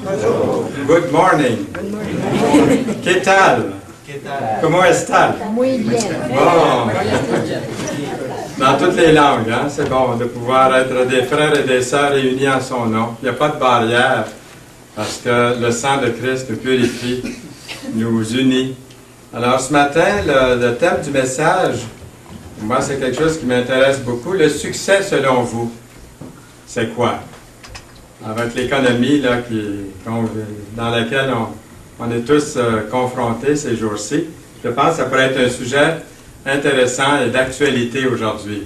Good morning. ¿Qué tal? ¿Cómo estás? Muy bien. Bon. Dans toutes les langues, hein? C'est bon de pouvoir être des frères et des sœurs réunis en son nom. Il n'y a pas de barrière parce que le sang de Christ nous purifie, nous unit. Alors ce matin, le thème du message, moi c'est quelque chose qui m'intéresse beaucoup. Le succès selon vous, c'est quoi? Avec l'économie là, dans laquelle on est tous confrontés ces jours-ci, je pense que ça pourrait être un sujet intéressant et d'actualité aujourd'hui.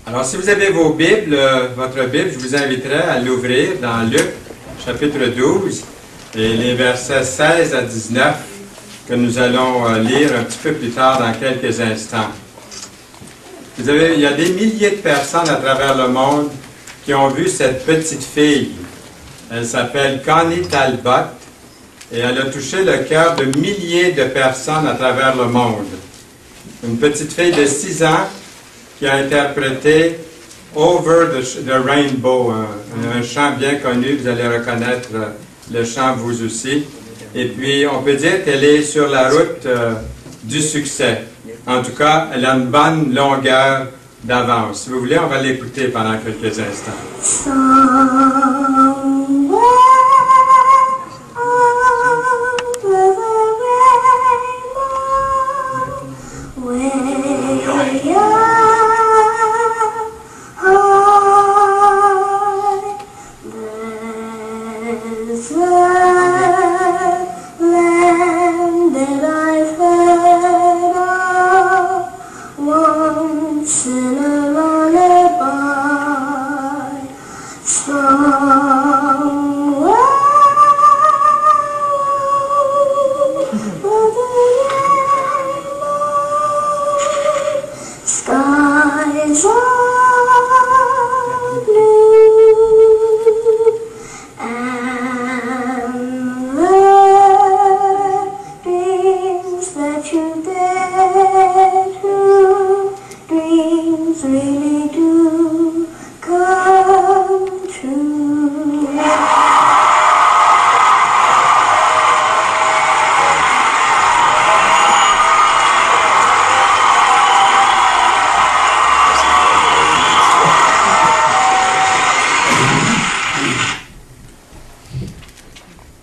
Alors, si vous avez vos Bibles, votre Bible, je vous inviterai à l'ouvrir dans Luc, chapitre 12, et les versets 16 à 19, que nous allons lire un petit peu plus tard dans quelques instants. Il y a des milliers de personnes à travers le monde qui ont vu cette petite fille. Elle s'appelle Connie Talbot et elle a touché le cœur de milliers de personnes à travers le monde. Une petite fille de 6 ans qui a interprété Over the Rainbow, un chant bien connu, vous allez reconnaître le chant vous aussi. Et puis, on peut dire qu'elle est sur la route du succès. En tout cas, elle a une bonne longueur d'avance. Si vous voulez, on va l'écouter pendant quelques instants.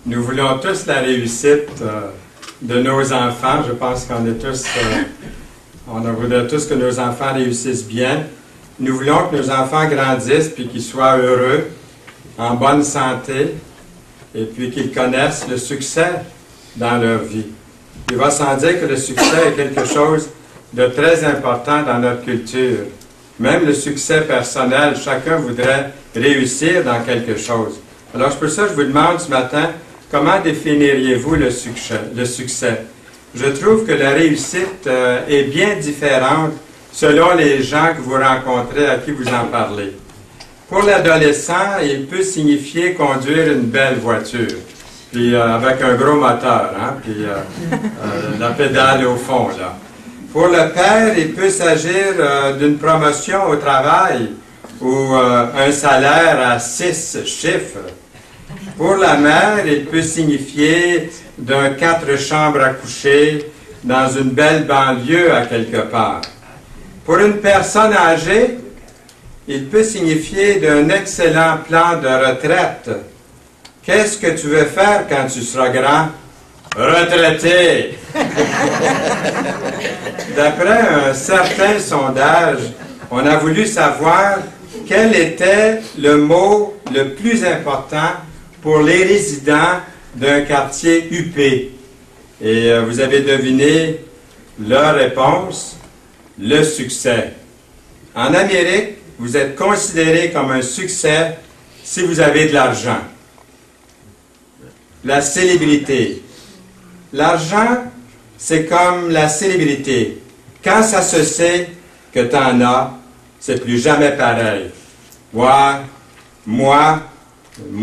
Nous voulons tous la réussite de nos enfants. Je pense qu'on est tous, on voudrait tous que nos enfants réussissent bien. Nous voulons que nos enfants grandissent puis qu'ils soient heureux, en bonne santé, et puis qu'ils connaissent le succès dans leur vie. Il va sans dire que le succès est quelque chose de très important dans notre culture. Même le succès personnel, chacun voudrait réussir dans quelque chose. Alors, c'est pour ça que je vous demande ce matin, comment définiriez-vous le succès? Je trouve que la réussite est bien différente selon les gens que vous rencontrez, à qui vous en parlez. Pour l'adolescent, il peut signifier conduire une belle voiture, puis avec un gros moteur, hein, puis la pédale au fond, là. Pour le père, il peut s'agir d'une promotion au travail ou un salaire à 6 chiffres. Pour la mère, il peut signifier d'un 4 chambres à coucher dans une belle banlieue à quelque part. Pour une personne âgée, il peut signifier d'un excellent plan de retraite. Qu'est-ce que tu veux faire quand tu seras grand? Retraité! D'après un certain sondage, on a voulu savoir quel était le mot le plus important pour les résidents d'un quartier huppé. Et vous avez deviné leur réponse, le succès. En Amérique, vous êtes considéré comme un succès si vous avez de l'argent. La célébrité. L'argent, c'est comme la célébrité. Quand ça se sait que tu en as, c'est plus jamais pareil. Moi,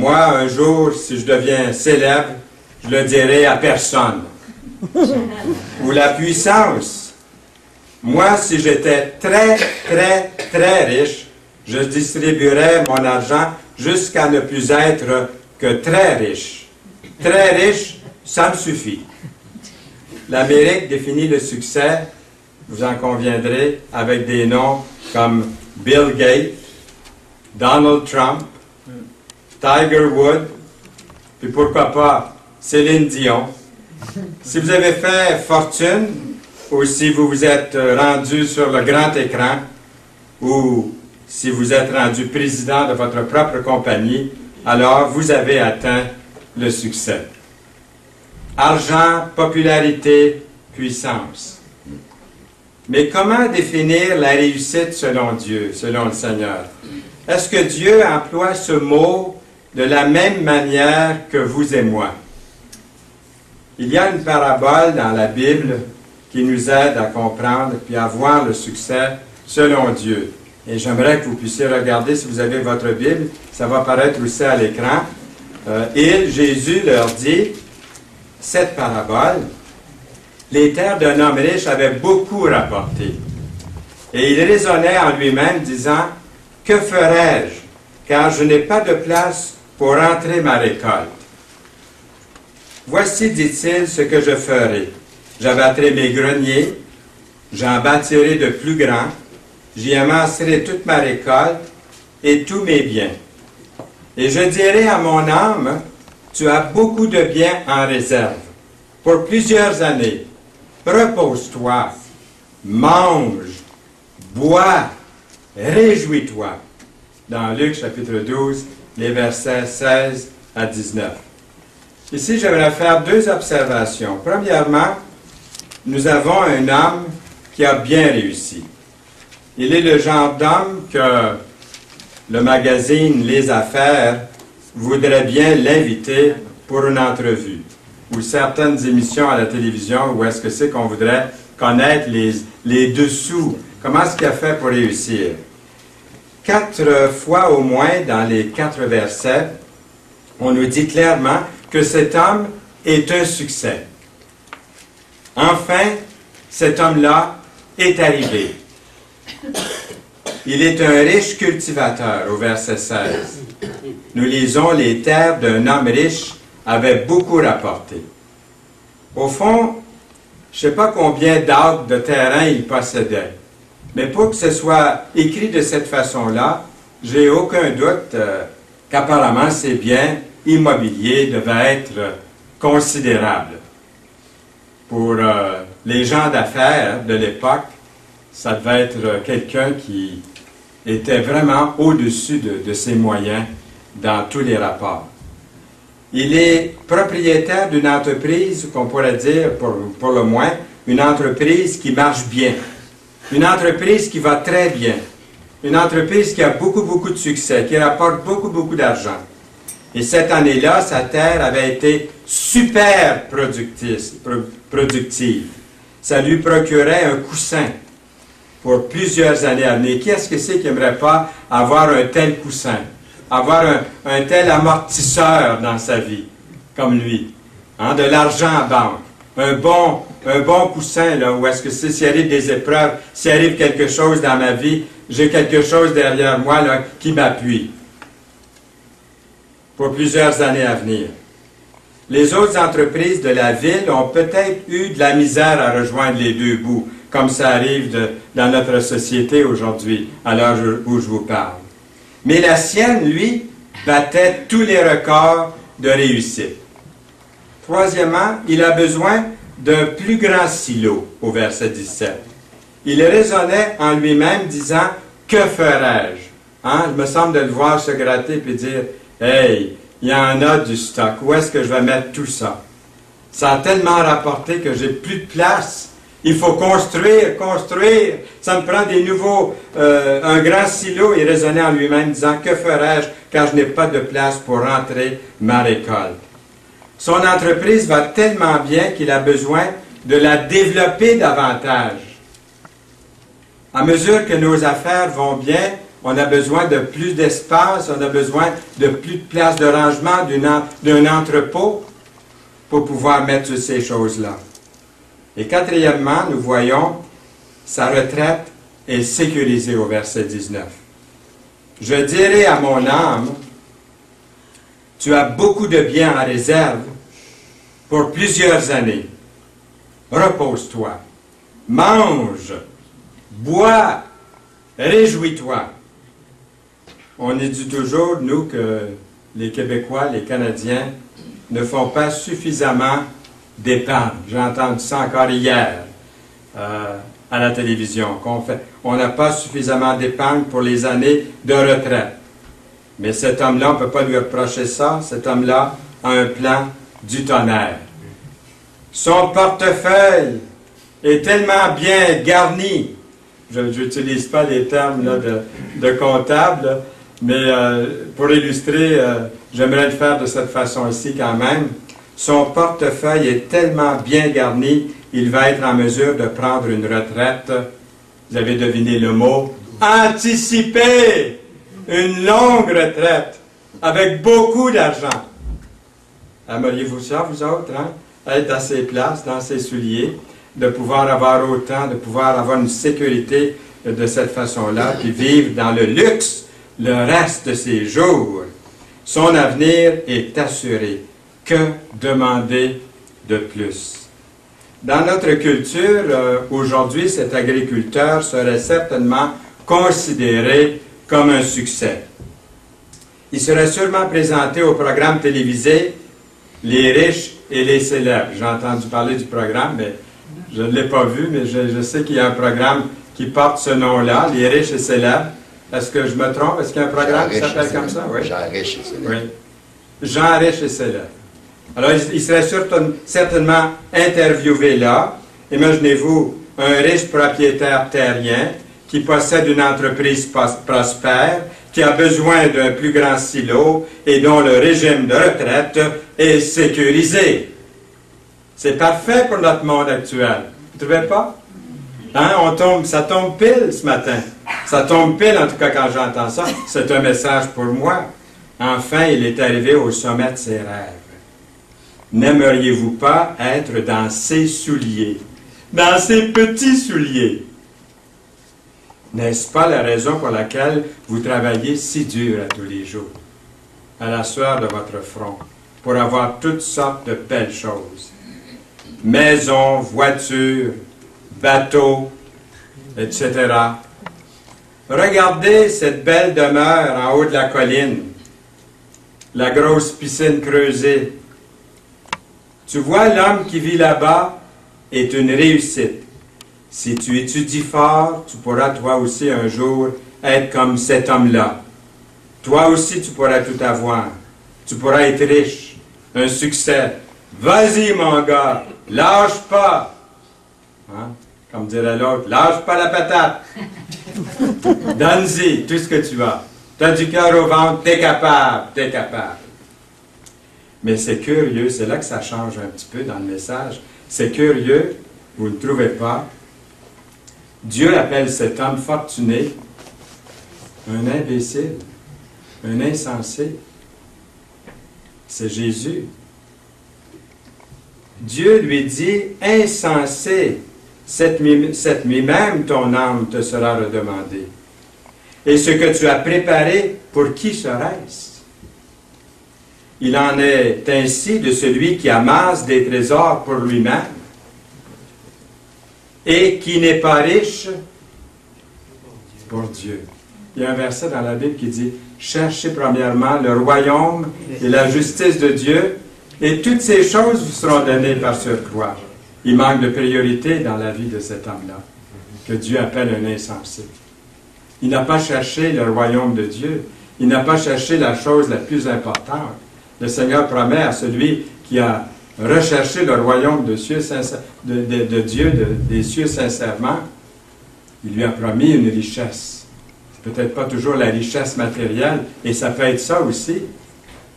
un jour, si je deviens célèbre, je le dirai à personne. Ou la puissance. Moi, si j'étais très, très, très riche, je distribuerais mon argent jusqu'à ne plus être que très riche. Très riche, ça me suffit. L'Amérique définit le succès, vous en conviendrez, avec des noms comme Bill Gates, Donald Trump, Tiger Woods, puis pourquoi pas Céline Dion. Si vous avez fait fortune, ou si vous vous êtes rendu sur le grand écran, ou si vous êtes rendu président de votre propre compagnie, alors vous avez atteint le succès. Argent, popularité, puissance. Mais comment définir la réussite selon Dieu, selon le Seigneur? Est-ce que Dieu emploie ce mot de la même manière que vous et moi? Il y a une parabole dans la Bible qui nous aide à comprendre puis à voir le succès selon Dieu. Et j'aimerais que vous puissiez regarder, si vous avez votre Bible, ça va apparaître aussi à l'écran. Jésus leur dit, cette parabole, les terres d'un homme riche avaient beaucoup rapporté. Et il raisonnait en lui-même, disant, « Que ferai-je, car je n'ai pas de place pour rentrer ma récolte. Voici, dit-il, ce que je ferai. J'abattrai mes greniers, j'en bâtirai de plus grands, j'y amasserai toute ma récolte et tous mes biens. Et je dirai à mon âme, tu as beaucoup de biens en réserve. Pour plusieurs années, repose-toi, mange, bois, réjouis-toi. » Dans Luc chapitre 12, les versets 16 à 19. Ici, j'aimerais faire deux observations. Premièrement, nous avons un homme qui a bien réussi. Il est le genre d'homme que le magazine Les Affaires voudrait bien l'inviter pour une entrevue, ou certaines émissions à la télévision où est-ce que c'est qu'on voudrait connaître les dessous. Comment est-ce qu'il a fait pour réussir? 4 fois au moins dans les 4 versets, on nous dit clairement que cet homme est un succès. Enfin, cet homme-là est arrivé. Il est un riche cultivateur, au verset 16. Nous lisons, les terres d'un homme riche avaient beaucoup rapporté. Au fond, je ne sais pas combien d'acres de terrain il possédait, mais pour que ce soit écrit de cette façon-là, j'ai aucun doute qu'apparemment ces biens immobiliers devaient être considérables. Pour les gens d'affaires de l'époque, ça devait être quelqu'un qui était vraiment au-dessus de ses moyens dans tous les rapports. Il est propriétaire d'une entreprise, qu'on pourrait dire pour le moins, une entreprise qui marche bien, une entreprise qui va très bien, une entreprise qui a beaucoup de succès, qui rapporte beaucoup d'argent. Et cette année-là, sa terre avait été super productive. Ça lui procurait un coussin pour plusieurs années à venir. Qui est-ce que c'est qui n'aimerait pas avoir un tel coussin? Avoir un tel amortisseur dans sa vie, comme lui. Hein, de l'argent en banque. Un bon coussin, là, où est-ce que c'est, s'il arrive des épreuves, s'il arrive quelque chose dans ma vie, j'ai quelque chose derrière moi, là, qui m'appuie. Pour plusieurs années à venir. Les autres entreprises de la ville ont peut-être eu de la misère à rejoindre les deux bouts, comme ça arrive dans notre société aujourd'hui, à l'heure où je vous parle. Mais la sienne, lui, battait tous les records de réussite. Troisièmement, il a besoin d'un plus grand silo, au verset 17. Il raisonnait en lui-même, disant, « Que ferais-je? » Hein? Il me semble de le voir se gratter et dire, « Hey, il y en a du stock. Où est-ce que je vais mettre tout ça? Ça a tellement rapporté que j'ai plus de place. Il faut construire. Ça me prend des nouveaux, un grand silo. » Il raisonnait en lui-même, disant, « Que ferais-je, car je n'ai pas de place pour rentrer ma récolte? » Son entreprise va tellement bien qu'il a besoin de la développer davantage. À mesure que nos affaires vont bien, on a besoin de plus d'espace, on a besoin de plus de place de rangement d'un entrepôt pour pouvoir mettre ces choses-là. Et quatrièmement, nous voyons sa retraite est sécurisée au verset 19. « Je dirai à mon âme, tu as beaucoup de biens en réserve pour plusieurs années. Repose-toi, mange, bois, réjouis-toi. On dit toujours, nous, que les Québécois, les Canadiens, ne font pas suffisamment d'épargne. J'ai entendu ça encore hier à la télévision. On n'a pas suffisamment d'épargne pour les années de retraite. Mais cet homme-là, on ne peut pas lui reprocher ça. Cet homme-là a un plan du tonnerre. Son portefeuille est tellement bien garni. Je n'utilise pas les termes là, de comptable, là, mais pour illustrer, j'aimerais le faire de cette façon-ci quand même. Son portefeuille est tellement bien garni, il va être en mesure de prendre une retraite. Vous avez deviné le mot, anticiper une longue retraite avec beaucoup d'argent. Aimeriez-vous ça, vous autres, hein? Être à ses places, dans ses souliers, de pouvoir avoir autant, de pouvoir avoir une sécurité de cette façon-là, puis vivre dans le luxe le reste de ses jours. Son avenir est assuré. Que demander de plus? Dans notre culture, aujourd'hui, cet agriculteur serait certainement considéré comme un succès. Il serait sûrement présenté au programme télévisé Les riches et les célèbres. J'ai entendu parler du programme, mais je ne l'ai pas vu, mais je sais qu'il y a un programme qui porte ce nom-là, Les riches et célèbres. Est-ce que je me trompe? Est-ce qu'il y a un programme qui s'appelle comme ça? Oui. Jean riche et célèbre. Oui. Jean riche et célèbre. Alors, il serait certainement interviewé là. Imaginez-vous un riche propriétaire terrien qui possède une entreprise prospère, qui a besoin d'un plus grand silo et dont le régime de retraite est sécurisé. C'est parfait pour notre monde actuel. Vous ne trouvez pas? Hein, ça tombe pile ce matin. Ça tombe pile, en tout cas, quand j'entends ça. C'est un message pour moi. Enfin, il est arrivé au sommet de ses rêves. N'aimeriez-vous pas être dans ses souliers? Dans ses petits souliers? N'est-ce pas la raison pour laquelle vous travaillez si dur à tous les jours, à la sueur de votre front, pour avoir toutes sortes de belles choses? Maisons, voitures, bateaux, etc. Regardez cette belle demeure en haut de la colline, la grosse piscine creusée. Tu vois, l'homme qui vit là-bas est une réussite. Si tu étudies fort, tu pourras toi aussi un jour être comme cet homme-là. Toi aussi, tu pourras tout avoir. Tu pourras être riche, un succès. Vas-y, mon gars, lâche pas. Hein? Comme dirait l'autre, lâche pas la patate. Donne-y tout ce que tu as. Tu as du cœur au ventre, t'es capable, t'es capable. Mais c'est curieux, c'est là que ça change un petit peu dans le message. C'est curieux, vous ne trouvez pas? Dieu appelle cet homme fortuné un imbécile, un insensé. C'est Jésus. Dieu lui dit, insensé, cette nuit même ton âme te sera redemandée. Et ce que tu as préparé, pour qui serait-ce? Il en est ainsi de celui qui amasse des trésors pour lui-même et qui n'est pas riche pour Dieu. Il y a un verset dans la Bible qui dit « Cherchez premièrement le royaume et la justice de Dieu, et toutes ces choses vous seront données par surcroît. » Il manque de priorité dans la vie de cet homme-là, que Dieu appelle un insensé. Il n'a pas cherché le royaume de Dieu. Il n'a pas cherché la chose la plus importante. Le Seigneur promet à celui qui a recherché le royaume de Dieu, des cieux sincèrement, il lui a promis une richesse. C'est peut-être pas toujours la richesse matérielle, et ça peut être ça aussi.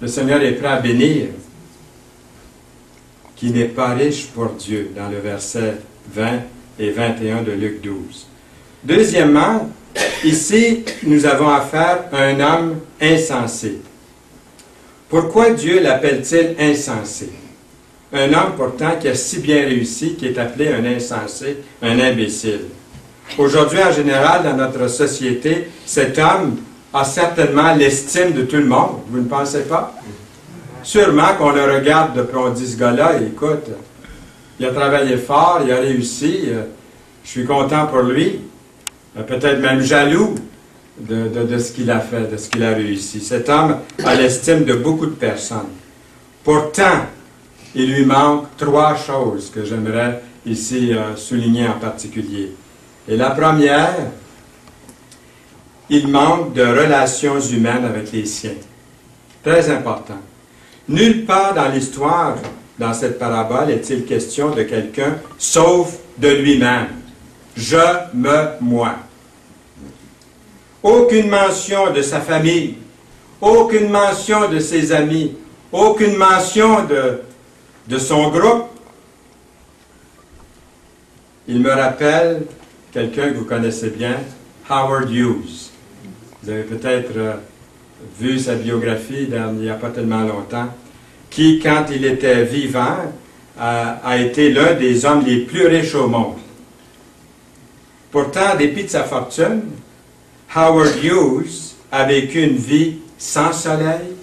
Le Seigneur est prêt à bénir. Qui n'est pas riche pour Dieu, dans le verset 20 et 21 de Luc 12. Deuxièmement, ici, nous avons affaire à un homme insensé. Pourquoi Dieu l'appelle-t-il insensé? Un homme pourtant qui a si bien réussi, qui est appelé un insensé, un imbécile. Aujourd'hui, en général, dans notre société, cet homme a certainement l'estime de tout le monde. Vous ne pensez pas? Sûrement qu'on le regarde depuis, on dit, ce gars-là, écoute, il a travaillé fort, il a réussi, je suis content pour lui, peut-être même jaloux de ce qu'il a fait, de ce qu'il a réussi. Cet homme a l'estime de beaucoup de personnes. Pourtant, il lui manque 3 choses que j'aimerais ici souligner en particulier. Et la première, il manque de relations humaines avec les siens. Très important. Nulle part dans l'histoire, dans cette parabole, est-il question de quelqu'un sauf de lui-même. Je, moi. Aucune mention de sa famille, aucune mention de ses amis, aucune mention de son groupe. Il me rappelle quelqu'un que vous connaissez bien, Howard Hughes. Vous avez peut-être vu sa biographie il n'y a pas tellement longtemps, qui, quand il était vivant, a été l'un des hommes les plus riches au monde. Pourtant, en dépit de sa fortune, Howard Hughes a vécu une vie sans soleil,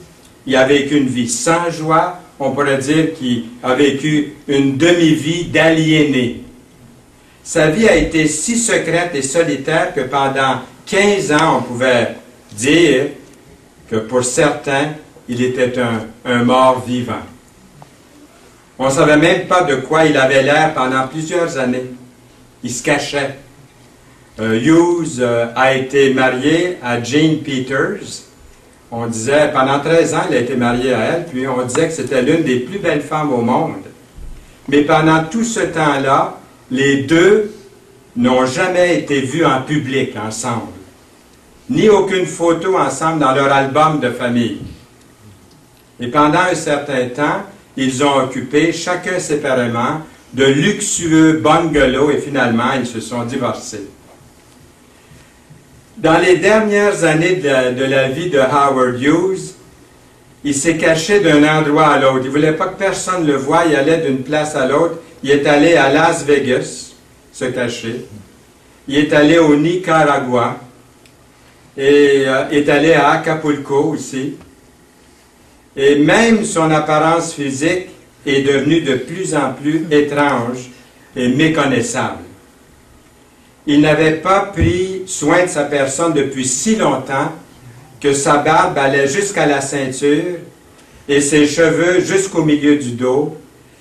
il a vécu une vie sans joie, on pourrait dire qu'il a vécu une demi-vie d'aliéné. Sa vie a été si secrète et solitaire que pendant 15 ans, on pouvait dire que pour certains, il était un mort vivant. On ne savait même pas de quoi il avait l'air pendant plusieurs années. Il se cachait. Hughes a été marié à Jane Peters. On disait, pendant 13 ans, il a été marié à elle, puis on disait que c'était l'une des plus belles femmes au monde. Mais pendant tout ce temps-là, les deux n'ont jamais été vus en public ensemble, ni aucune photo ensemble dans leur album de famille. Et pendant un certain temps, ils ont occupé, chacun séparément, de luxueux bungalows et finalement, ils se sont divorcés. Dans les dernières années de la vie de Howard Hughes, il s'est caché d'un endroit à l'autre. Il ne voulait pas que personne le voie, il allait d'une place à l'autre. Il est allé à Las Vegas, se cacher. Il est allé au Nicaragua. Et est allé à Acapulco aussi. Et même son apparence physique est devenue de plus en plus étrange et méconnaissable. Il n'avait pas pris soin de sa personne depuis si longtemps que sa barbe allait jusqu'à la ceinture et ses cheveux jusqu'au milieu du dos.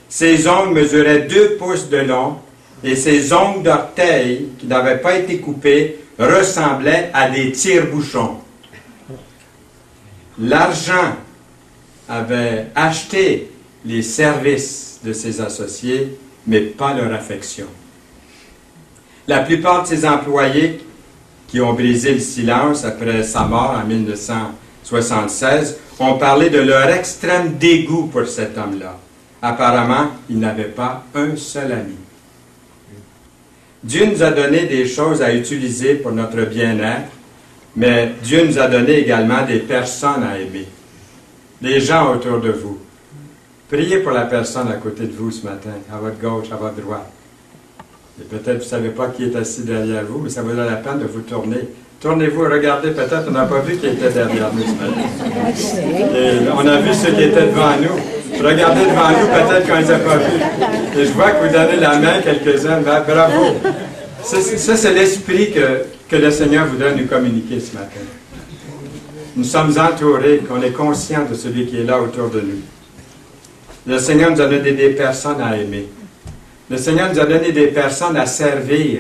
Ses ongles mesuraient 2 pouces de long et ses ongles d'orteil, qui n'avaient pas été coupés, ressemblaient à des tire-bouchons. L'argent avait acheté les services de ses associés, mais pas leur affection. La plupart de ses employés qui ont brisé le silence après sa mort en 1976 ont parlé de leur extrême dégoût pour cet homme-là. Apparemment, il n'avait pas un seul ami. Dieu nous a donné des choses à utiliser pour notre bien-être, mais Dieu nous a donné également des personnes à aimer. Les gens autour de vous. Priez pour la personne à côté de vous ce matin, à votre gauche, à votre droite. Et peut-être vous ne savez pas qui est assis derrière vous, mais ça vaut la peine de vous tourner. Tournez-vous, regardez, peut-être on n'a pas vu qui était derrière nous ce matin. Et on a vu ceux qui étaient devant nous. Regardez devant nous, peut-être qu'on ne les a pas vus. Et je vois que vous donnez la main à quelques-uns. Ben, bravo. Ça, c'est l'esprit que le Seigneur voudrait nous communiquer ce matin. Nous sommes entourés, qu'on est conscient de celui qui est là autour de nous. Le Seigneur nous a donné des personnes à aimer. Le Seigneur nous a donné des personnes à servir.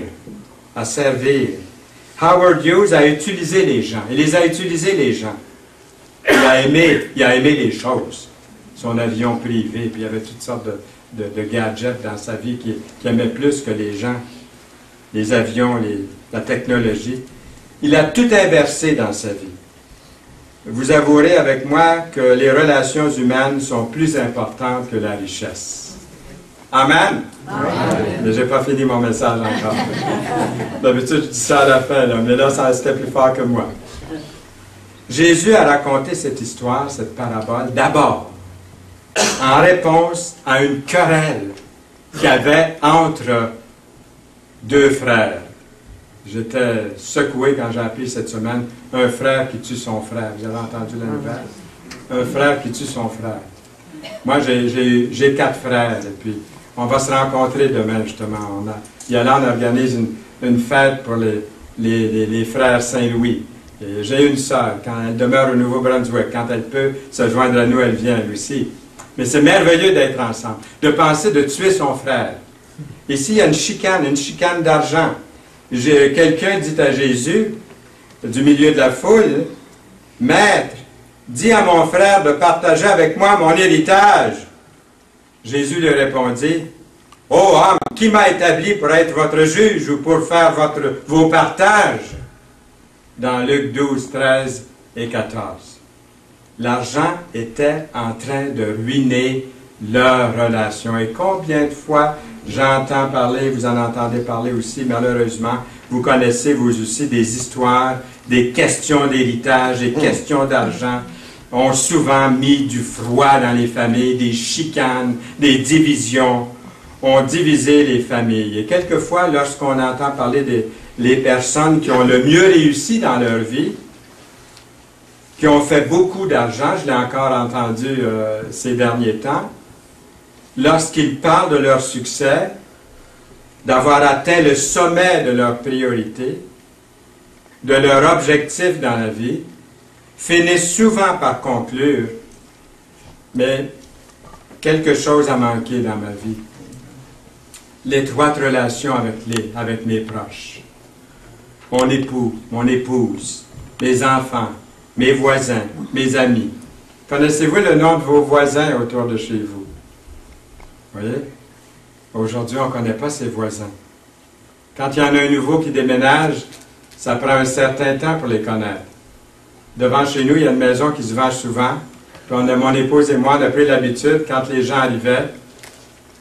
À servir. Howard Hughes a utilisé les gens. Il les a utilisés, les gens. Il a aimé les choses. Son avion privé, puis il y avait toutes sortes de gadgets dans sa vie qu'il aimait plus que les gens. Les avions, la technologie. Il a tout inversé dans sa vie. Vous avouerez avec moi que les relations humaines sont plus importantes que la richesse. Amen? Amen. Mais je n'ai pas fini mon message encore. D'habitude, je dis ça à la fin, là, mais là, c'était plus fort que moi. Jésus a raconté cette histoire, cette parabole, d'abord, en réponse à une querelle qu'il y avait entre 2 frères. J'étais secoué quand j'ai appris cette semaine un frère qui tue son frère. Vous avez entendu la nouvelle? Un frère qui tue son frère. Moi, j'ai 4 frères, et puis on va se rencontrer demain, justement. Yolande organise une fête pour les frères Saint-Louis. Et j'ai une sœur, quand elle demeure au Nouveau-Brunswick, quand elle peut se joindre à nous, elle vient elle aussi. Mais c'est merveilleux d'être ensemble, de penser de tuer son frère. Ici, il y a une chicane d'argent. Quelqu'un dit à Jésus, du milieu de la foule, « Maître, dis à mon frère de partager avec moi mon héritage. » Jésus lui répondit, « Ô homme, qui m'a établi pour être votre juge ou pour faire vos partages? » Dans Luc 12, 13 et 14. L'argent était en train de ruiner leur relation. Et combien de fois j'entends parler, vous en entendez parler aussi, malheureusement, vous connaissez vous aussi des histoires, des questions d'héritage, des questions d'argent, ont souvent mis du froid dans les familles, des chicanes, des divisions, ont divisé les familles. Et quelquefois, lorsqu'on entend parler des personnes qui ont le mieux réussi dans leur vie, qui ont fait beaucoup d'argent, je l'ai encore entendu ces derniers temps, lorsqu'ils parlent de leur succès, d'avoir atteint le sommet de leurs priorités, de leur objectif dans la vie, finissent souvent par conclure, mais quelque chose a manqué dans ma vie. L'étroite relation avec mes proches, mon époux, mon épouse, mes enfants, mes voisins, mes amis. Connaissez-vous le nom de vos voisins autour de chez vous? Voyez? Aujourd'hui, on ne connaît pas ses voisins. Quand il y en a un nouveau qui déménage, ça prend un certain temps pour les connaître. Devant chez nous, il y a une maison qui se vend souvent. Puis mon épouse et moi, on a pris l'habitude, quand les gens arrivaient,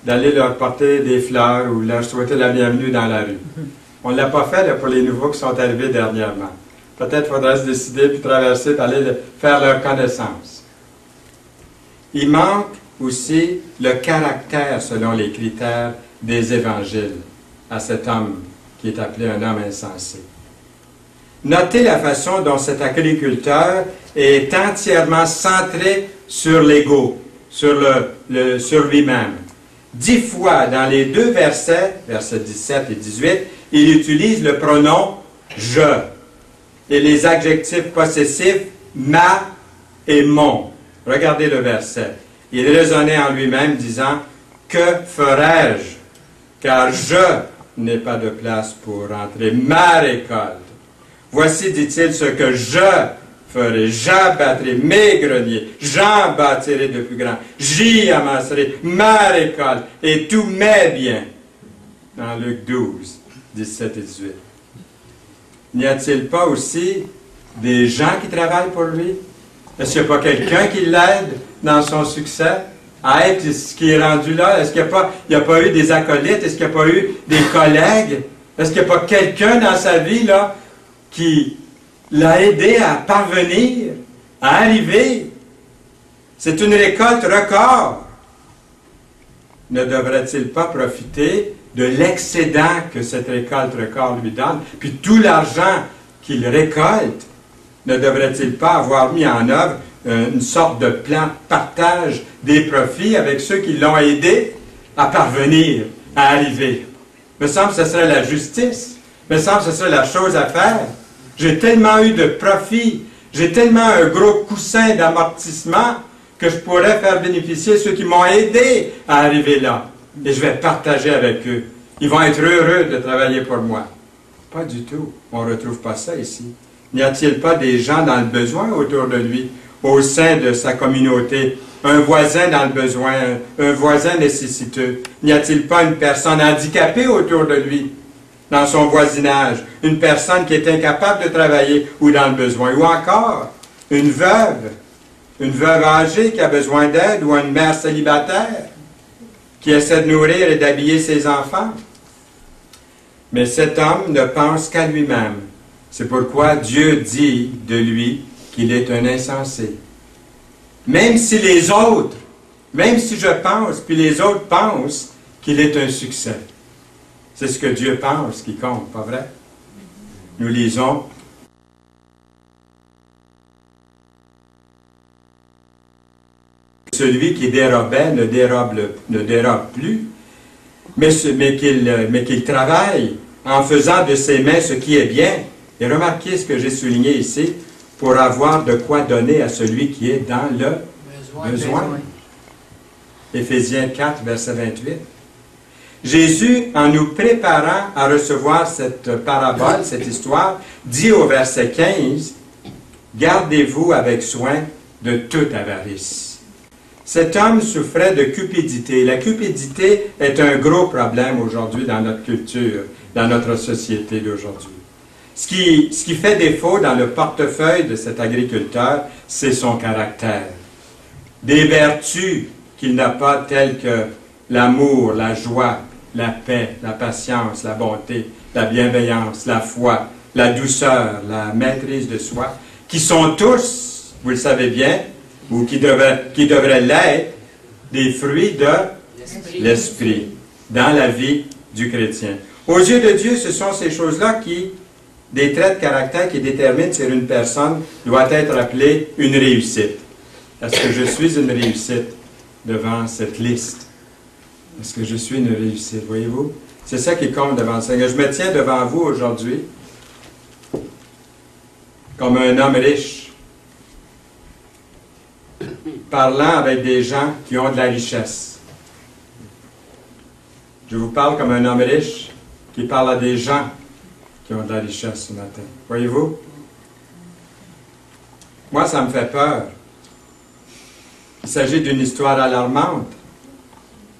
d'aller leur porter des fleurs ou leur souhaiter la bienvenue dans la rue. On ne l'a pas fait là, pour les nouveaux qui sont arrivés dernièrement. Peut-être faudrait se décider puis traverser, puis aller faire leur connaissance. Il manque aussi le caractère selon les critères des évangiles à cet homme qui est appelé un homme insensé. Notez la façon dont cet agriculteur est entièrement centré sur l'ego, sur lui-même. 10 fois dans les 2 versets, versets 17 et 18, il utilise le pronom « je » et les adjectifs possessifs « ma » et « mon ». Regardez le verset. Il raisonnait en lui-même disant « Que ferai-je? Car je n'ai pas de place pour rentrer ma récolte. Voici, dit-il, ce que je ferai. J'abattrai mes greniers, j'en bâtirai de plus grands, j'y amasserai ma récolte et tous mes biens. » Dans Luc 12, 17 et 18. N'y a-t-il pas aussi des gens qui travaillent pour lui? Est-ce qu'il n'y a pas quelqu'un qui l'aide dans son succès à être ce qui est rendu là? Est-ce qu'il n'y a pas eu des acolytes? Est-ce qu'il n'y a pas eu des collègues? Est-ce qu'il n'y a pas quelqu'un dans sa vie là qui l'a aidé à parvenir, à arriver? C'est une récolte record. Ne devrait-il pas profiter de l'excédent que cette récolte record lui donne, puis tout l'argent qu'il récolte, ne devrait-il pas avoir mis en œuvre une sorte de plan de partage des profits avec ceux qui l'ont aidé à parvenir, à arriver? Il me semble que ce serait la justice. Il me semble que ce serait la chose à faire. J'ai tellement eu de profits, j'ai tellement un gros coussin d'amortissement que je pourrais faire bénéficier ceux qui m'ont aidé à arriver là. Et je vais partager avec eux. Ils vont être heureux de travailler pour moi. Pas du tout. On ne retrouve pas ça ici. N'y a-t-il pas des gens dans le besoin autour de lui, au sein de sa communauté? Un voisin dans le besoin, un voisin nécessiteux. N'y a-t-il pas une personne handicapée autour de lui, dans son voisinage? Une personne qui est incapable de travailler ou dans le besoin? Ou encore, une veuve âgée qui a besoin d'aide, ou une mère célibataire qui essaie de nourrir et d'habiller ses enfants. Mais cet homme ne pense qu'à lui-même. C'est pourquoi Dieu dit de lui qu'il est un insensé. Même si les autres, même si je pense, puis les autres pensent qu'il est un succès. C'est ce que Dieu pense qui compte, pas vrai? Nous lisons celui qui dérobait ne dérobe plus, mais qu'il travaille en faisant de ses mains ce qui est bien. Et remarquez ce que j'ai souligné ici, pour avoir de quoi donner à celui qui est dans le besoin. Éphésiens 4, verset 28. Jésus, en nous préparant à recevoir cette parabole, cette histoire, dit au verset 15, « Gardez-vous avec soin de toute avarice. » Cet homme souffrait de cupidité. La cupidité est un gros problème aujourd'hui dans notre culture, dans notre société d'aujourd'hui. Ce qui fait défaut dans le portefeuille de cet agriculteur, c'est son caractère. Des vertus qu'il n'a pas telles que l'amour, la joie, la paix, la patience, la bonté, la bienveillance, la foi, la douceur, la maîtrise de soi, qui sont tous, vous le savez bien, ou qui devraient l'être, des fruits de l'esprit dans la vie du chrétien. Aux yeux de Dieu, ce sont ces choses-là des traits de caractère qui déterminent si une personne doit être appelée une réussite. Est-ce que je suis une réussite devant cette liste? Est-ce que je suis une réussite? Voyez-vous? C'est ça qui compte devant le Seigneur. Je me tiens devant vous aujourd'hui comme un homme riche, parlant avec des gens qui ont de la richesse. Je vous parle comme un homme riche qui parle à des gens qui ont de la richesse ce matin. Voyez-vous? Moi, ça me fait peur. Il s'agit d'une histoire alarmante.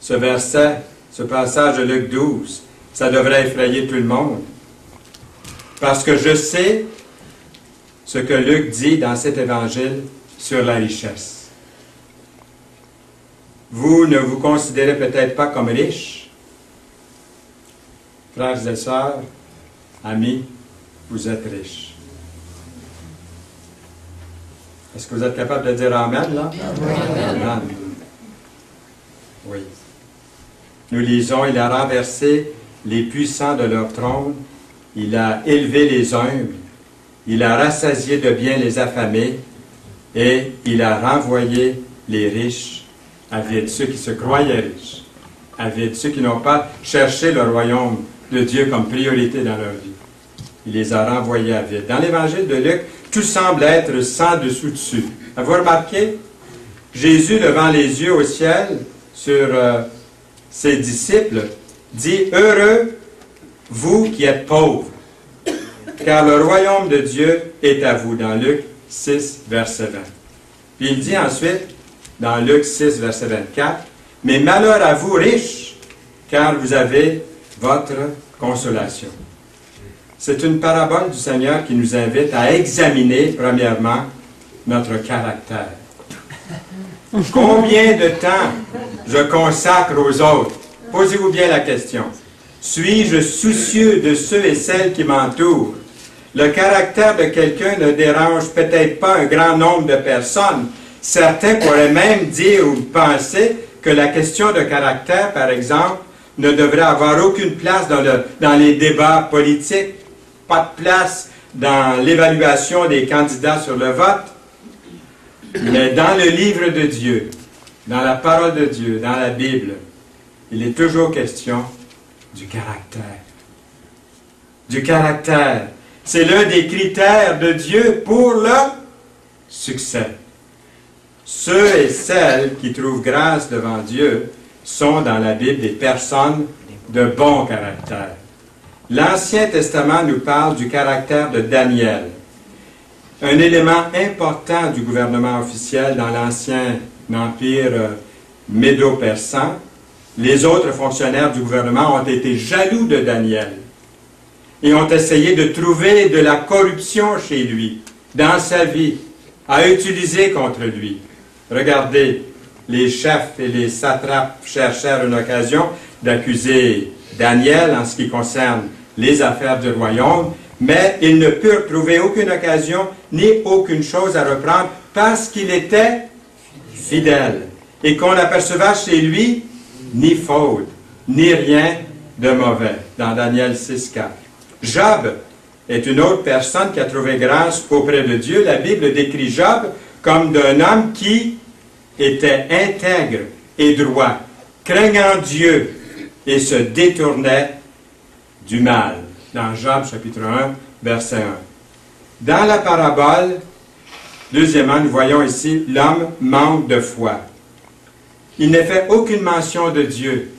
Ce verset, ce passage de Luc 12, ça devrait effrayer tout le monde. Parce que je sais ce que Luc dit dans cet évangile sur la richesse. Vous ne vous considérez peut-être pas comme riche. Frères et sœurs, amis, vous êtes riches. Est-ce que vous êtes capable de dire Amen, là? Amen. Oui. Nous lisons, il a renversé les puissants de leur trône, il a élevé les humbles, il a rassasié de bien les affamés, et il a renvoyé les riches à vide, ceux qui se croyaient riches, à vide, ceux qui n'ont pas cherché le royaume de Dieu comme priorité dans leur vie. Il les a renvoyés à vide. Dans l'évangile de Luc, tout semble être sans dessous-dessus. Avez-vous remarqué? Jésus, levant les yeux au ciel sur ses disciples, dit « Heureux, vous qui êtes pauvres, car le royaume de Dieu est à vous. » Dans Luc 6, verset 20. Puis il dit ensuite, dans Luc 6, verset 24, « Mais malheur à vous, riches, car vous avez votre consolation. » C'est une parabole du Seigneur qui nous invite à examiner, premièrement, notre caractère. Combien de temps je consacre aux autres? Posez-vous bien la question. Suis-je soucieux de ceux et celles qui m'entourent? Le caractère de quelqu'un ne dérange peut-être pas un grand nombre de personnes. Certains pourraient même dire ou penser que la question de caractère, par exemple, ne devrait avoir aucune place dans les débats politiques, pas de place dans l'évaluation des candidats sur le vote, mais dans le livre de Dieu, dans la parole de Dieu, dans la Bible, il est toujours question du caractère. Du caractère. C'est l'un des critères de Dieu pour le succès. Ceux et celles qui trouvent grâce devant Dieu sont dans la Bible des personnes de bon caractère. L'Ancien Testament nous parle du caractère de Daniel, un élément important du gouvernement officiel dans l'ancien empire médo-persan. Les autres fonctionnaires du gouvernement ont été jaloux de Daniel et ont essayé de trouver de la corruption chez lui, dans sa vie, à utiliser contre lui. Regardez, les chefs et les satrapes cherchèrent une occasion d'accuser Daniel en ce qui concerne les affaires du royaume, mais ils ne purent trouver aucune occasion ni aucune chose à reprendre parce qu'il était fidèle et qu'on n'apercevait chez lui ni faute, ni rien de mauvais, dans Daniel 6,4. Job est une autre personne qui a trouvé grâce auprès de Dieu. La Bible décrit Job comme d'un homme qui était intègre et droit, craignant Dieu et se détournait du mal. Dans Job chapitre 1, verset 1. Dans la parabole, deuxièmement, nous voyons ici l'homme manque de foi. Il n'est fait aucune mention de Dieu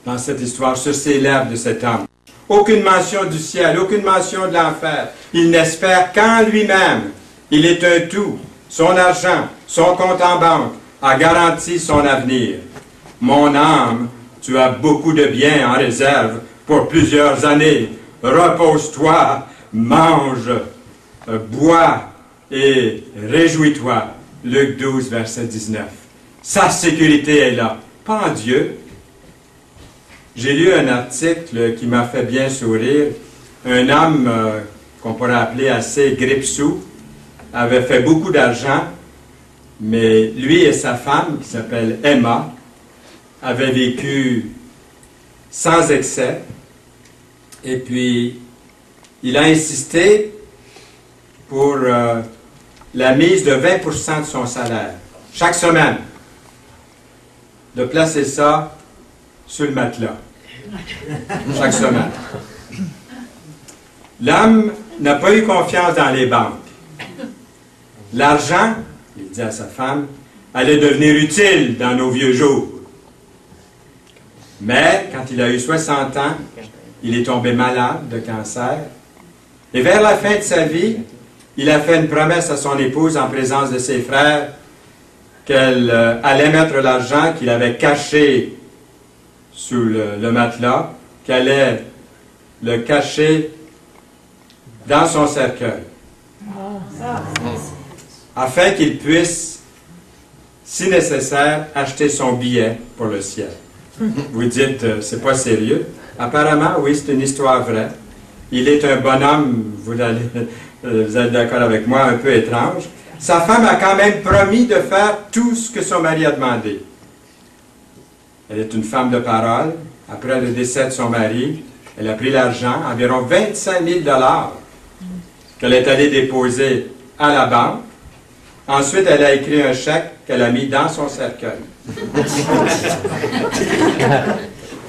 dans cette histoire sur ses lèvres de cet homme. Aucune mention du ciel, aucune mention de l'enfer. Il n'espère qu'en lui-même. Il est un tout. Son argent, son compte en banque a garanti son avenir. Mon âme, tu as beaucoup de biens en réserve pour plusieurs années. Repose-toi, mange, bois et réjouis-toi. Luc 12, verset 19. Sa sécurité est là, pas en Dieu. J'ai lu un article qui m'a fait bien sourire. Un homme qu'on pourrait appeler assez grippe-sous avait fait beaucoup d'argent, mais lui et sa femme, qui s'appelle Emma, avaient vécu sans excès. Et puis, il a insisté pour la mise de 20% de son salaire, chaque semaine, de placer ça sur le matelas, chaque semaine. L'homme n'a pas eu confiance dans les banques. L'argent, il dit à sa femme, allait devenir utile dans nos vieux jours. Mais, quand il a eu 60 ans, il est tombé malade de cancer. Et vers la fin de sa vie, il a fait une promesse à son épouse en présence de ses frères qu'elle allait mettre l'argent qu'il avait caché sous le matelas, qu'elle allait le cacher dans son cercueil, afin qu'il puisse, si nécessaire, acheter son billet pour le ciel. Vous dites, c'est pas sérieux? Apparemment, oui, c'est une histoire vraie. Il est un bonhomme, vous êtes d'accord avec moi, un peu étrange. Sa femme a quand même promis de faire tout ce que son mari a demandé. Elle est une femme de parole. Après le décès de son mari, elle a pris l'argent, environ 25 000 $, qu'elle est allée déposer à la banque. Ensuite, elle a écrit un chèque qu'elle a mis dans son cercueil.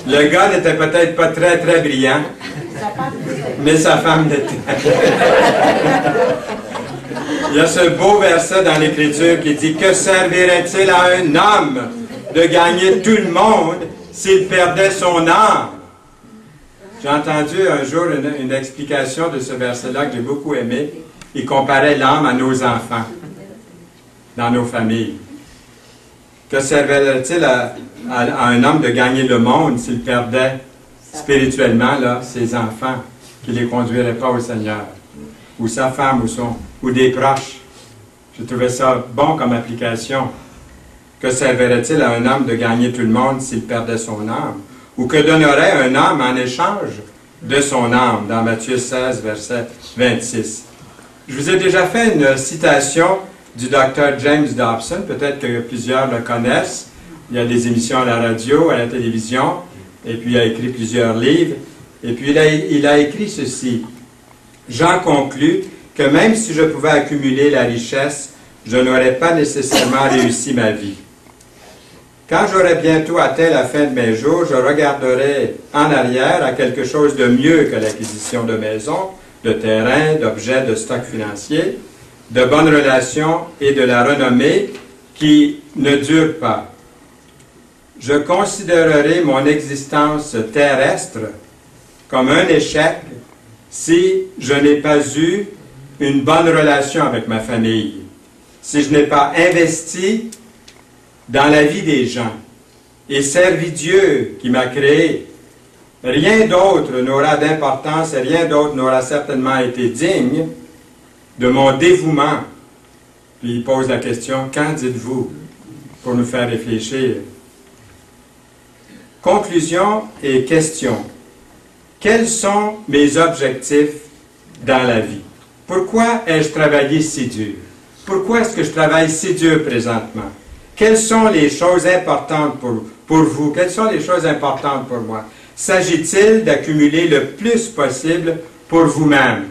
Le gars n'était peut-être pas très, très brillant, mais sa femme l'était. Il y a ce beau verset dans l'Écriture qui dit « Que servirait-il à un homme de gagner tout le monde s'il perdait son âme? » J'ai entendu un jour une explication de ce verset-là que j'ai beaucoup aimé. Il comparait l'âme à nos enfants, dans nos familles. Que servirait-il à un homme de gagner le monde s'il perdait spirituellement là, ses enfants, qui ne les conduiraient pas au Seigneur, ou sa femme, ou des proches? Je trouvais ça bon comme application. Que servirait-il à un homme de gagner tout le monde s'il perdait son âme? Ou que donnerait un homme en échange de son âme, dans Matthieu 16, verset 26. Je vous ai déjà fait une citation du docteur James Dobson, peut-être que plusieurs le connaissent. Il y a des émissions à la radio, à la télévision, et puis il a écrit plusieurs livres. Et puis il a écrit ceci. « J'en conclus que même si je pouvais accumuler la richesse, je n'aurais pas nécessairement réussi ma vie. Quand j'aurai bientôt atteint la fin de mes jours, je regarderai en arrière à quelque chose de mieux que l'acquisition de maisons, de terrains, d'objets, de stocks financiers, de bonnes relations et de la renommée qui ne durent pas. Je considérerai mon existence terrestre comme un échec si je n'ai pas eu une bonne relation avec ma famille, si je n'ai pas investi dans la vie des gens et servi Dieu qui m'a créé. Rien d'autre n'aura d'importance et rien d'autre n'aura certainement été digne de mon dévouement. » Puis il pose la question, « Quand dites-vous? » pour nous faire réfléchir. Conclusion et question. Quels sont mes objectifs dans la vie? Pourquoi ai-je travaillé si dur? Pourquoi est-ce que je travaille si dur présentement? Quelles sont les choses importantes pour vous? Quelles sont les choses importantes pour moi? S'agit-il d'accumuler le plus possible pour vous-même?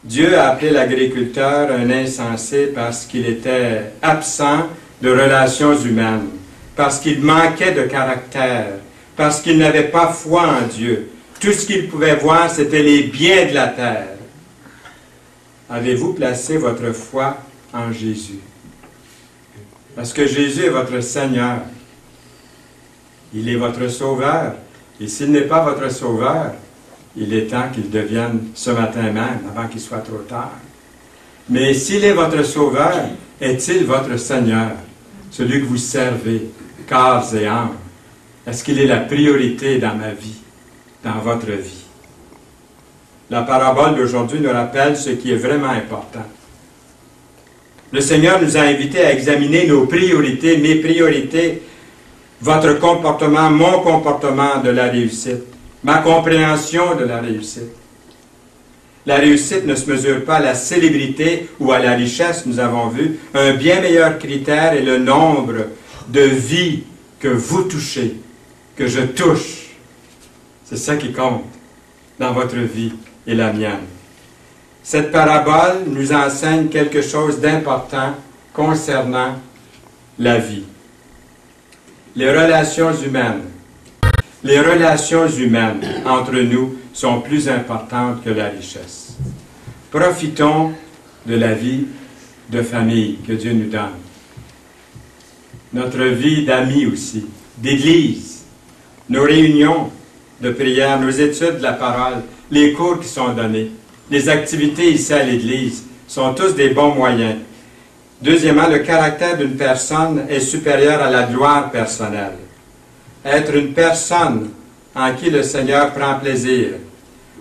Dieu a appelé l'agriculteur un insensé parce qu'il était absent de relations humaines, parce qu'il manquait de caractère, parce qu'il n'avait pas foi en Dieu. Tout ce qu'il pouvait voir, c'était les biens de la terre. Avez-vous placé votre foi en Jésus? Parce que Jésus est votre Seigneur. Il est votre Sauveur. Et s'il n'est pas votre Sauveur, il est temps qu'il devienne ce matin même, avant qu'il soit trop tard. Mais s'il est votre Sauveur, est-il votre Seigneur? Celui que vous servez, corps et âme. Est-ce qu'il est la priorité dans ma vie, dans votre vie? La parabole d'aujourd'hui nous rappelle ce qui est vraiment important. Le Seigneur nous a invités à examiner nos priorités, mes priorités, votre comportement, mon comportement de la réussite, ma compréhension de la réussite. La réussite ne se mesure pas à la célébrité ou à la richesse, nous avons vu. Un bien meilleur critère est le nombre de vies que vous touchez, que je touche. C'est ça qui compte dans votre vie et la mienne. Cette parabole nous enseigne quelque chose d'important concernant la vie. Les relations humaines. Les relations humaines entre nous sont plus importantes que la richesse. Profitons de la vie de famille que Dieu nous donne. Notre vie d'amis aussi, d'église, nos réunions de prière, nos études de la parole, les cours qui sont donnés, les activités ici à l'église sont tous des bons moyens. Deuxièmement, le caractère d'une personne est supérieur à la gloire personnelle. Être une personne en qui le Seigneur prend plaisir.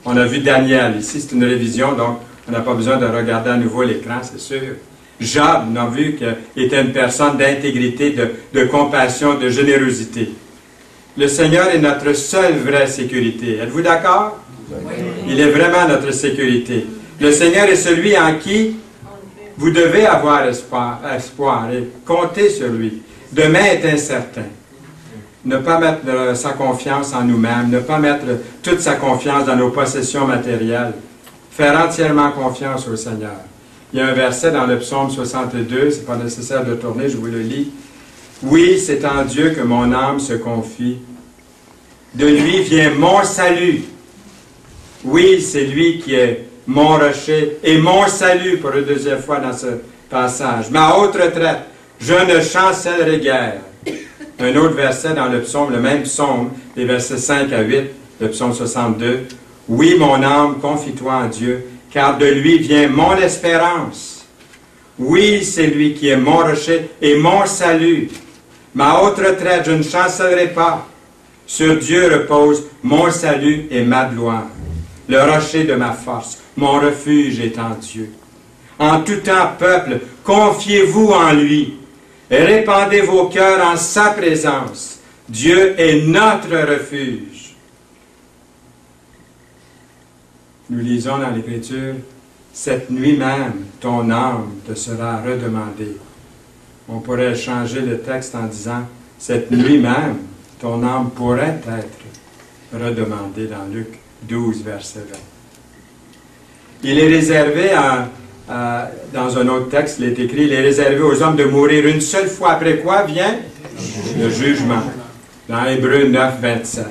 On a vu Daniel, ici c'est une révision, donc on n'a pas besoin de regarder à nouveau l'écran, c'est sûr. Job, on a vu qu'il était une personne d'intégrité, de compassion, de générosité. Le Seigneur est notre seule vraie sécurité. Êtes-vous d'accord? Oui. Il est vraiment notre sécurité. Le Seigneur est celui en qui vous devez avoir espoir et compter sur lui. Demain est incertain. Ne pas mettre sa confiance en nous-mêmes, ne pas mettre toute sa confiance dans nos possessions matérielles. Faire entièrement confiance au Seigneur. Il y a un verset dans le psaume 62, ce n'est pas nécessaire de tourner, je vous le lis. Oui, c'est en Dieu que mon âme se confie. De lui vient mon salut. Oui, c'est lui qui est mon rocher et mon salut, pour la deuxième fois dans ce passage. Ma haute retraite, je ne chancellerai guère. Un autre verset dans le psaume, le même psaume, les versets 5 à 8, le psaume 62. Oui, mon âme, confie-toi en Dieu, car de lui vient mon espérance. Oui, c'est lui qui est mon rocher et mon salut. Ma haute retraite, je ne chancellerai pas. Sur Dieu repose mon salut et ma gloire. Le rocher de ma force, mon refuge est en Dieu. En tout temps, peuple, confiez-vous en lui. Et répandez vos cœurs en sa présence. Dieu est notre refuge. Nous lisons dans l'Écriture, cette nuit même, ton âme te sera redemandée. On pourrait changer le texte en disant, cette nuit même, ton âme pourrait être redemandée dans Luc 12, verset 20. Il est réservé dans un autre texte, il est écrit, il est réservé aux hommes de mourir une seule fois, après quoi vient le jugement. Dans Hébreux 9, 27.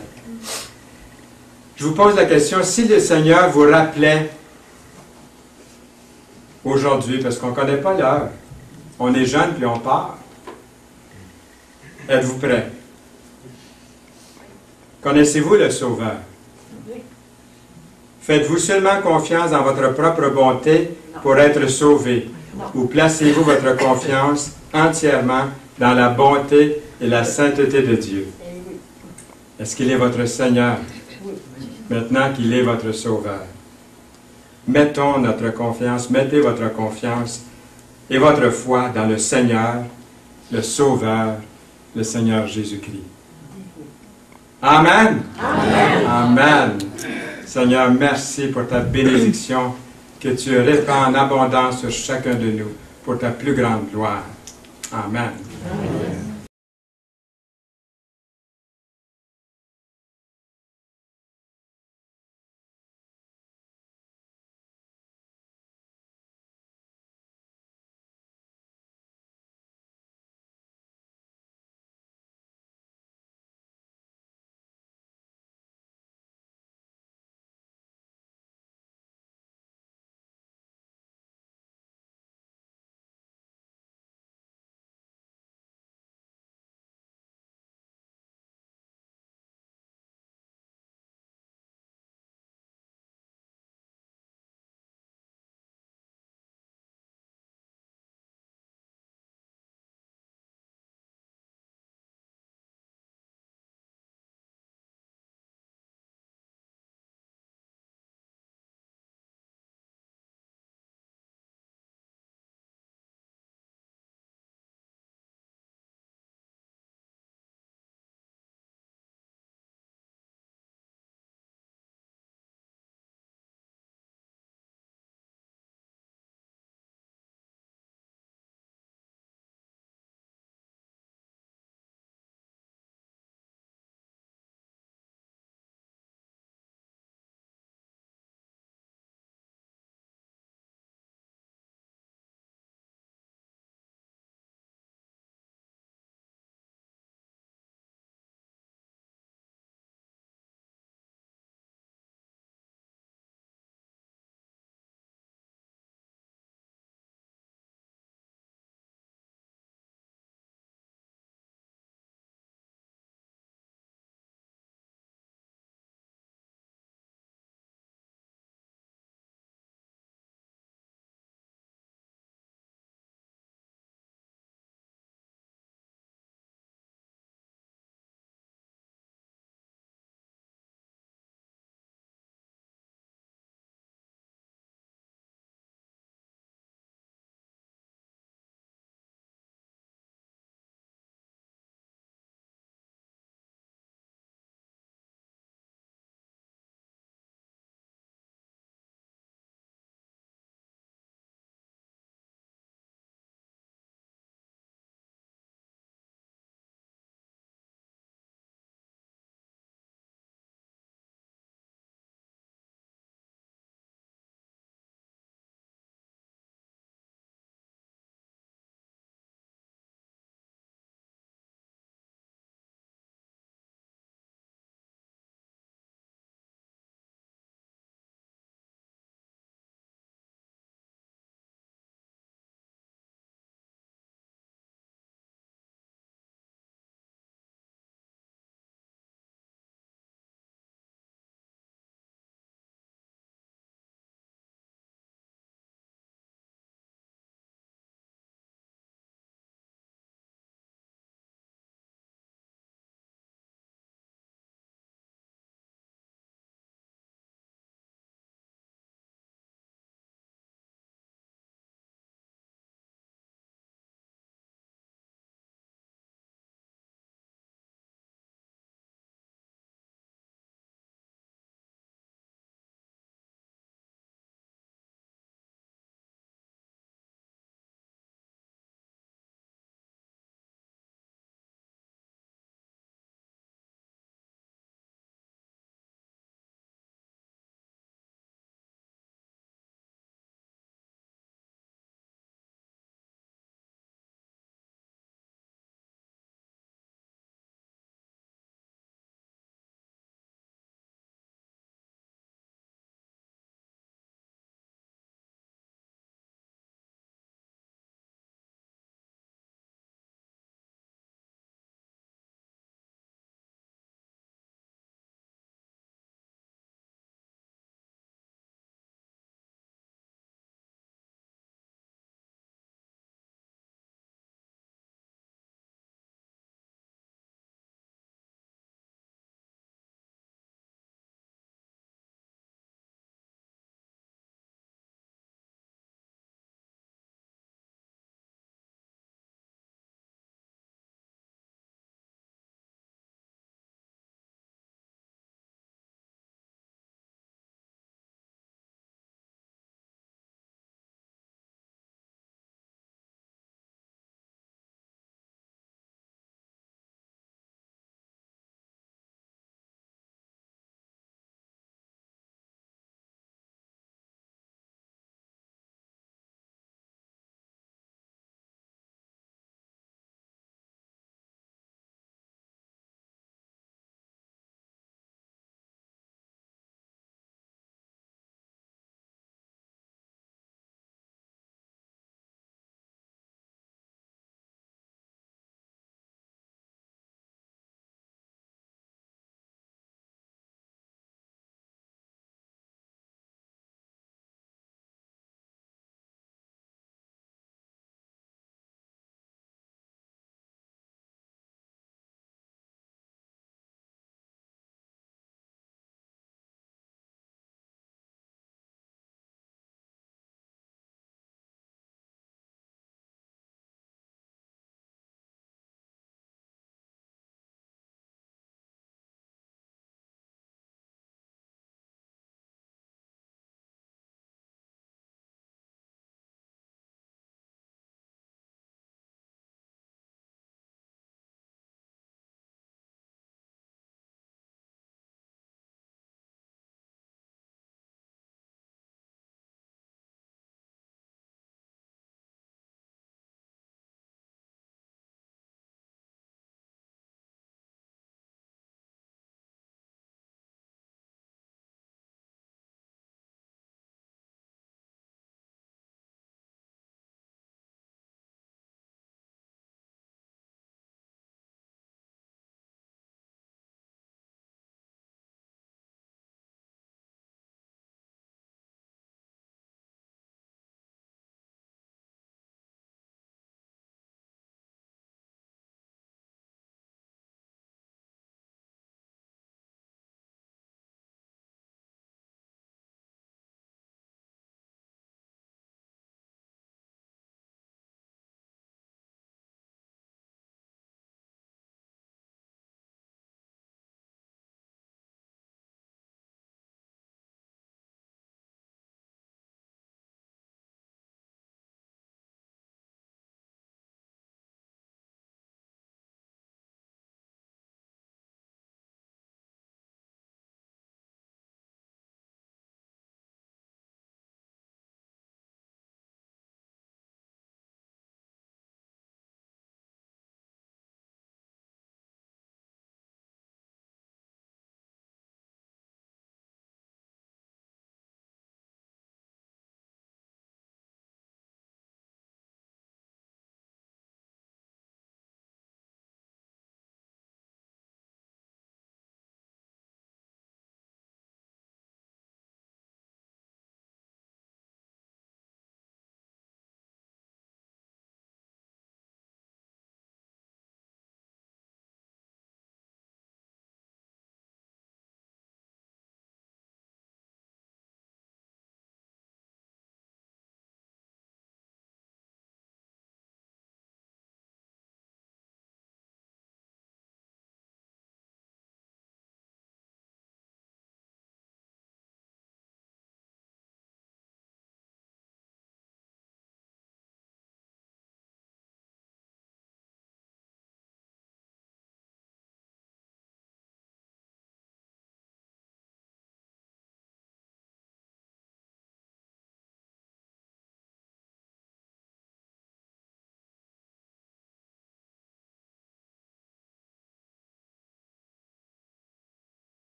Je vous pose la question, si le Seigneur vous rappelait aujourd'hui, parce qu'on ne connaît pas l'heure, on est jeune puis on part, êtes-vous prêts? Connaissez-vous le Sauveur? Faites-vous seulement confiance dans votre propre bonté pour être sauvé? Ou placez-vous votre confiance entièrement dans la bonté et la sainteté de Dieu? Est-ce qu'il est votre Seigneur? Maintenant qu'il est votre Sauveur. Mettons notre confiance, mettez votre confiance et votre foi dans le Seigneur, le Sauveur, le Seigneur Jésus-Christ. Amen. Amen. Amen. Seigneur, merci pour ta bénédiction que tu répands en abondance sur chacun de nous pour ta plus grande gloire. Amen. Amen.